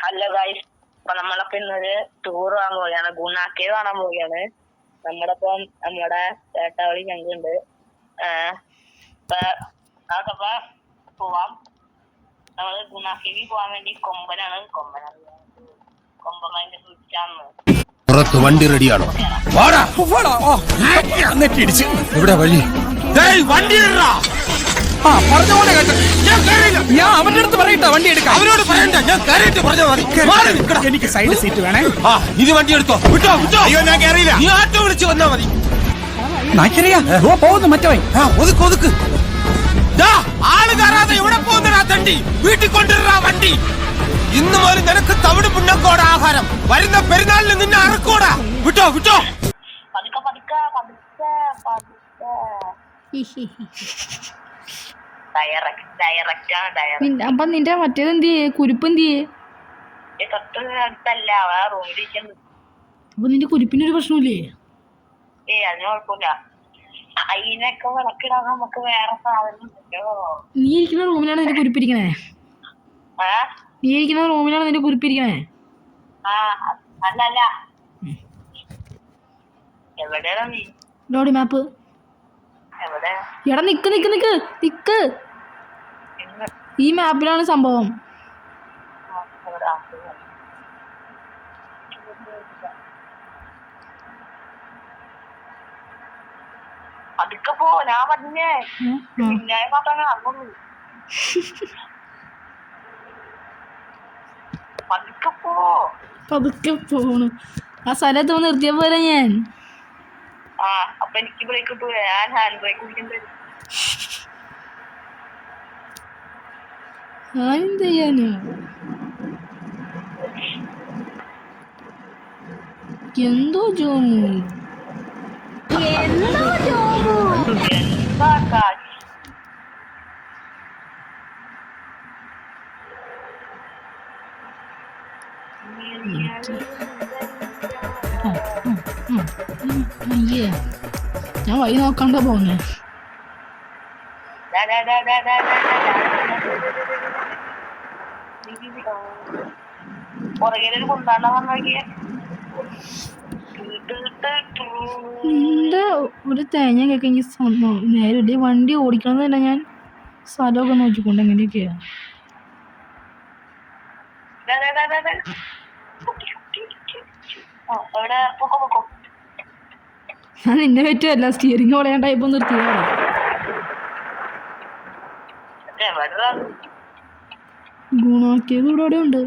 അല്ല ഗൈസ്, അപ്പൊ നമ്മളപ്പോ ഇന്നൊരു ടൂർ പോകാൻ പോവുകയാണ്. ഗുണാക്കേവ് കാണാൻ പോവുകയാണ്. നമ്മുടെ ഒപ്പം നമ്മുടെ ചേട്ടാവളി ഞങ്ങളുണ്ട്. അതൊക്കെ പോവാം. നമ്മള് ഗുണാക്കേവിൽ പോവാൻ വേണ്ടി കൊമ്പനാന്റെ കുറിച്ചാണ്. പുറത്ത് വണ്ടി റെഡിയാണോ? ഇവിടെ വഴി വണ്ടി പറഞ്ഞ പോലെ ഞാൻ അവന്റെ അടുത്ത് പറയട്ടെ വണ്ടി എടുക്കാം. അവരോട് പറയണ്ട, ഞാൻ കയറിയിട്ട് പറഞ്ഞാൽ മതി. എനിക്ക് സൈഡ് സീറ്റ് വേണേ. ഇത് വണ്ടി എടുത്തോ. വിട്ടോ വിട്ടോ. അയ്യോ ഞാൻ കയറിയില്ല. നീ ആട്ടോ വിളിച്ച് വന്നാ മതി. നാക്കറിയാ പോകുന്നു മറ്റവൻ. ഒതുക്ക് ഒതുക്ക്. ആള് കയറാതെ എവിടെ പോകുന്നടാ തണ്ടി? വീട്ടിൽ കൊണ്ടുവരാ വണ്ടി. ഇന്ന് മുതൽ നിനക്ക് തവിട് പുണ്ണക്കോട ആഹാരം. വരുന്ന പെരുന്നാളിന് നിന്നെ അറക്കോടാ. വിട്ടോ വിട്ടോ. അപ്പൊ നിന്റെ മറ്റേത് എന്ത് ചെയ്യേ? കുരിപ്പ് എന്ത് ചെയ്യേ? അപ്പൊ നിന്റെ കുരിപ്പിനൊരു പ്രശ്നമില്ലേ? അതിന് കുഴപ്പമില്ല. അതിനൊക്കെ വിളക്കിടാൻ നമുക്ക് വേറെ സാധനം. നീ ഇരിക്കുന്ന റൂമിലാണ് നിന്റെ കുരിപ്പിരിക്കണേ? നീ ഇരിക്കുന്ന റൂമിലാണ് നിന്റെ കുരിപ്പിരിക്കണേ? അല്ല എവിടെയാ നീ? ലോഡി മാപ്പ് എവിടെ? എടാ നിക്ക് നിക്ക് നിക്ക് നിക്ക്. ഈ മാപ്പിലാണ് സംഭവം. അതൊക്കെ പോ, ഞാൻ പറഞ്ഞേ. പിന്നെ മാത്രമേ അറിഞ്ഞുള്ളൂ. പതുക്കെ പോണു. ആ സ്ഥലത്ത് വന്ന് നിർത്തിയ പോലെ ഞാൻ. അപ്പൊ എനിക്ക് ബ്രേക്ക് കിട്ടൂല. ഞാൻ ഹാൻഡ് ബ്രേക്ക് പിടിക്കേണ്ടി വരും. ഞാനെന്ത് ചെയ്യാനോ? എന്തോ ജോമു അയ്യേ, ഞാൻ വഴി നോക്കണ്ട പോന്നെ. നിന്റെ ഒരു തേങ്ങ കേൾക്കെങ്കിൽ നേരെ വണ്ടി ഓടിക്കണമെന്നല്ല. ഞാൻ സ്ഥലമൊക്കെ നോക്കിക്കൊണ്ട് എങ്ങനെയൊക്കെയാ. ഞാൻ നിന്നെ പറ്റുമല്ല, സ്റ്റിയറിംഗ് വളയാൻ ടൈപ്പ് നിർത്തിയതാണ്. ഗുണാക്കിയത് ഇവിടെ എവിടെ ഉണ്ട്?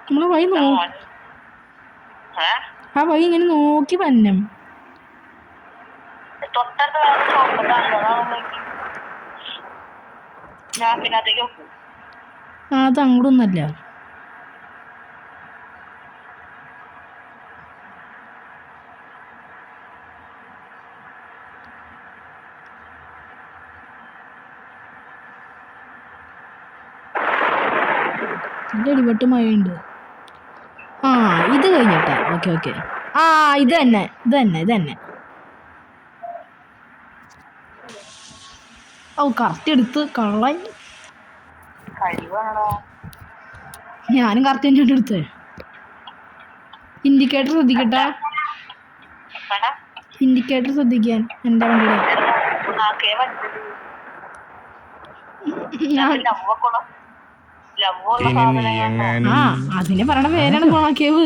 നമ്മളെ വഴി ആ വഴി ഇങ്ങനെ നോക്കി പന്നം. അത് അങ്ങോട്ടൊന്നല്ല. അടിപൊട്ട് മഴയുണ്ട്. ഇത് കഴിഞ്ഞിട്ടാ. Okay okay. ഇത് തന്നെ. കറക്റ്റ് എടുത്ത് കള്ളായി. ഞാനും കറക്റ്റ് തന്നെ എടുത്തേ. ഇൻഡിക്കേറ്റർ ശ്രദ്ധിക്കട്ടെ. ഇൻഡിക്കേറ്റർ ശ്രദ്ധിക്കാൻ എൻ്റെ വണ്ടിയുടെ. അതിനെ പറയണ പേരാണ് ഗുണാക്കേവ്.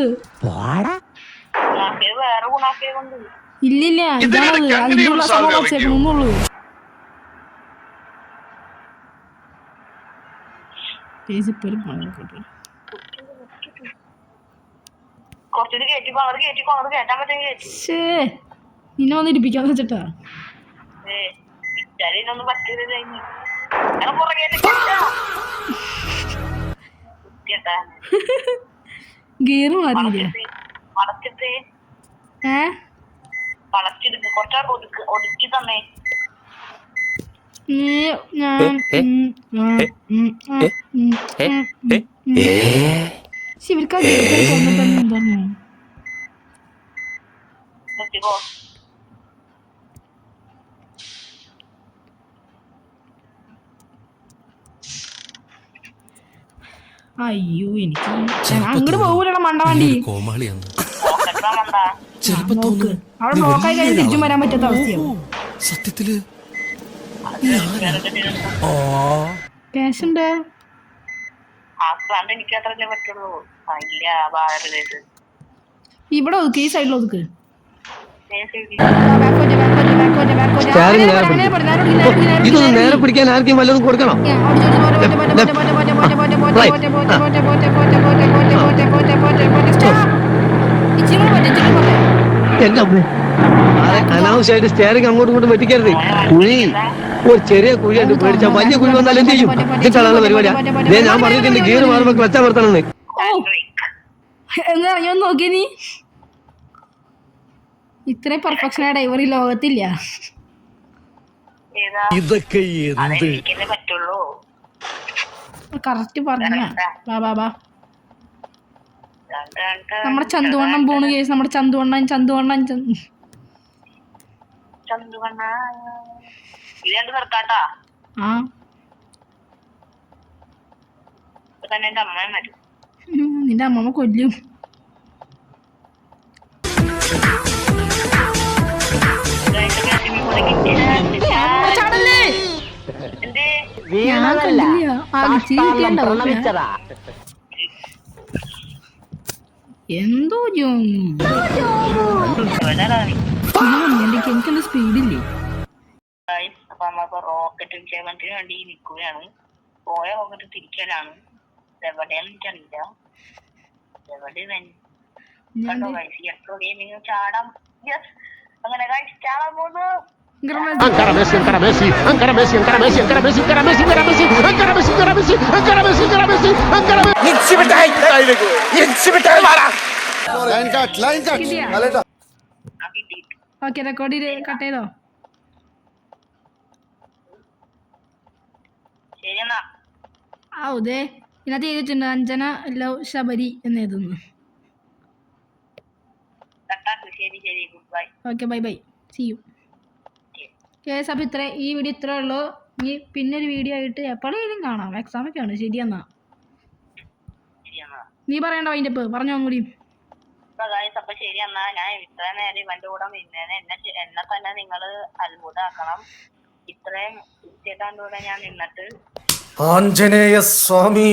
ഇല്ലില്ല, ഇതാണത്. അതിനുള്ള സംഭവം വെച്ചേക്കണമെന്നുള്ളൂ. നിന്നെ വന്ന് ഇരിപ്പിക്കാന്ന് വെച്ചിട്ടാ. ഗിയർ മാറിയില്ല. ഇവർക്കാ എന്താ അയ്യോ എനിക്ക് അങ്ങോട്ട് പോകൂലടാ മണ്ട വണ്ടി. കോമാളിയാണ്. പോക്കറ്റാ മണ്ട. നോക്ക് അവിടെ ബ്ലോക്കായി കഴിഞ്ഞ് തിരിച്ചും വരാൻ പറ്റാത്ത അവസ്ഥയാവും. സത്യത്തില് ക്യാഷ് ഉണ്ട്. ആ പ്ലാന്റ് എനിക്ക് അത്രല്ലേ പറ്റുള്ളൂ. ഇല്ല ഭാരത് ഇവിടെ ഒതുക്ക്, ഈ സൈഡിൽ ഒതുക്ക്. ഇതൊന്നും നേരെ പിടിക്കാൻ ആർക്കും വല്ലതും കൊടുക്കണം. എന്റെ അമ്മ അനാവശ്യമായിട്ട് സ്റ്റെയറിംഗ് അങ്ങോട്ടും ഇങ്ങോട്ടും വെട്ടിക്കരുത്. കുഴി ഒരു ചെറിയ കുഴിയുണ്ട്, പേടിച്ചാൽ വലിയ കുഴി വന്നാൽ എന്ത് ചെയ്യും? ഇതിട്ടാണ് പരിപാടിയാ. ഞാൻ പറഞ്ഞിട്ടുണ്ട് ഗിയർ മാറുമ്പോ ക്ലച്ച് അമർത്തണമെന്ന്. എന്താ ഞാൻ നോക്കിയ നീ ഇത്രയും പെർഫെക്ഷനായ ഡ്രൈവർ ഈ ലോകത്തില്ല. ഇതൊക്കെ അതെനിക്കല്ലേ പറ്റുള്ളൂ. കറക്റ്റ് പറഞ്ഞ ബാ നമ്മുടെ ചന്തുവണ്ണം പോണു കേസ്. നമ്മുടെ ചന്തുവണ്ണൻ ചന്തുവണ്ണ ഇത് രണ്ട് നിർത്താട്ടാ. ആ ഇപ്പൊ തന്നെ എന്റെ അമ്മയും വരും. നിന്റെ അമ്മമ്മ കൊല്ലും. എന്തോ എനിക്കെന്ത് സ്പീഡില്ലേ. അപ്പൊ നമ്മളിപ്പോ റോക്കറ്റ് വിക്ഷേപണത്തിന് വേണ്ടി നിൽക്കുകയാണ്. പോയ റോക്കറ്റ് തിരിക്കലാണ്. എവിടെയാന്ന് എനിക്കറിയില്ല. എവിടെ കണ്ടോ ഗൈസ് ചാടാം. അങ്ങനെ ഗൈസ് ചാടാൻ പോകുന്നു. Ancora Messi, ancora Messi, ancora Messi, ancora Messi, ancora Messi, ancora Messi, ancora Messi, ancora Messi, ancora Messi, ancora Messi, ancora Messi, ancora Messi. Okay record cut ചെയ്തോ? ശരിയെന്നാ. അതെ ഇതിനകത്ത് എഴുതിയിട്ടുണ്ട് അഞ്ജന ലവ് ശബരി എന്ന് എഴുതുന്നു. ശരി ശരി goodbye. Okay bye bye see you. കേസ് അപ്പം ഈ വീഡിയോ ഇത്രേ ഉള്ളൂ. ഇനി പിന്നെ ഒരു വീഡിയോ ആയിട്ട് എപ്പോഴേലും കാണാം. എക്സാമൊക്കെയാണ്. ശരിയെന്നാ നീ പറയണ്ട അതിൻ്റെ ഇപ്പം പറഞ്ഞോ കൂടി. അപ്പൊ ശരി എന്നാ. ഞാൻ ഇത്ര നേരം ഇവന്റെ കൂടെ നിന്നേനെ എന്നെ തന്നെ നിങ്ങള് അത്ഭുതമാക്കണം. ഇത്രയും ചേട്ടാൻ്റെ കൂടെ ഞാൻ നിന്നിട്ട് ആഞ്ജനേയ സ്വാമി.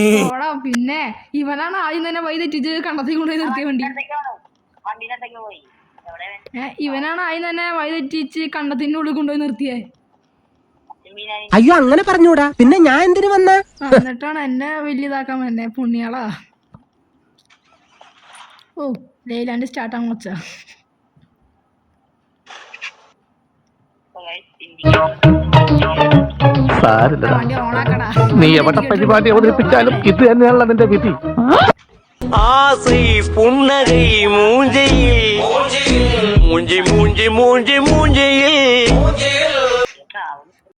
പിന്നെ ഇവനാണ് ആദ്യം തന്നെ വഴി തെറ്റിച്ച് കണ്ടത്തിൽ കൊണ്ടുപോയി നിർത്തിയ വണ്ടി. വണ്ടിയിലത്തേക്ക് പോയി. ഇവനാണ് ആദ്യം തന്നെ വഴി തെറ്റിച്ച് കണ്ടത്തിന്റെ ഉള്ളിൽ കൊണ്ടുപോയി നിർത്തിയേ. അയ്യോ അങ്ങനെ പറഞ്ഞൂടാ, പിന്നെ ഞാൻ എന്തിനു വന്ന? എന്നിട്ടാണ് എന്നെ വലിയതാക്കാൻ എന്നെ പുണ്യാളാ. ഓ ലൈലാൻഡ് സ്റ്റാർട്ടാൻ വെച്ച വണ്ടി ഓണാക്കടാ. നീ എവിടെ പരിപാടി അവതരിപ്പിച്ചാലും ഇത് തന്നെയാണല്ലോ നിന്റെ വിധി. ஆசை புன்னகை மூஞ்சை மூஞ்சி மூஞ்சி மூஞ்சி மூஞ்சி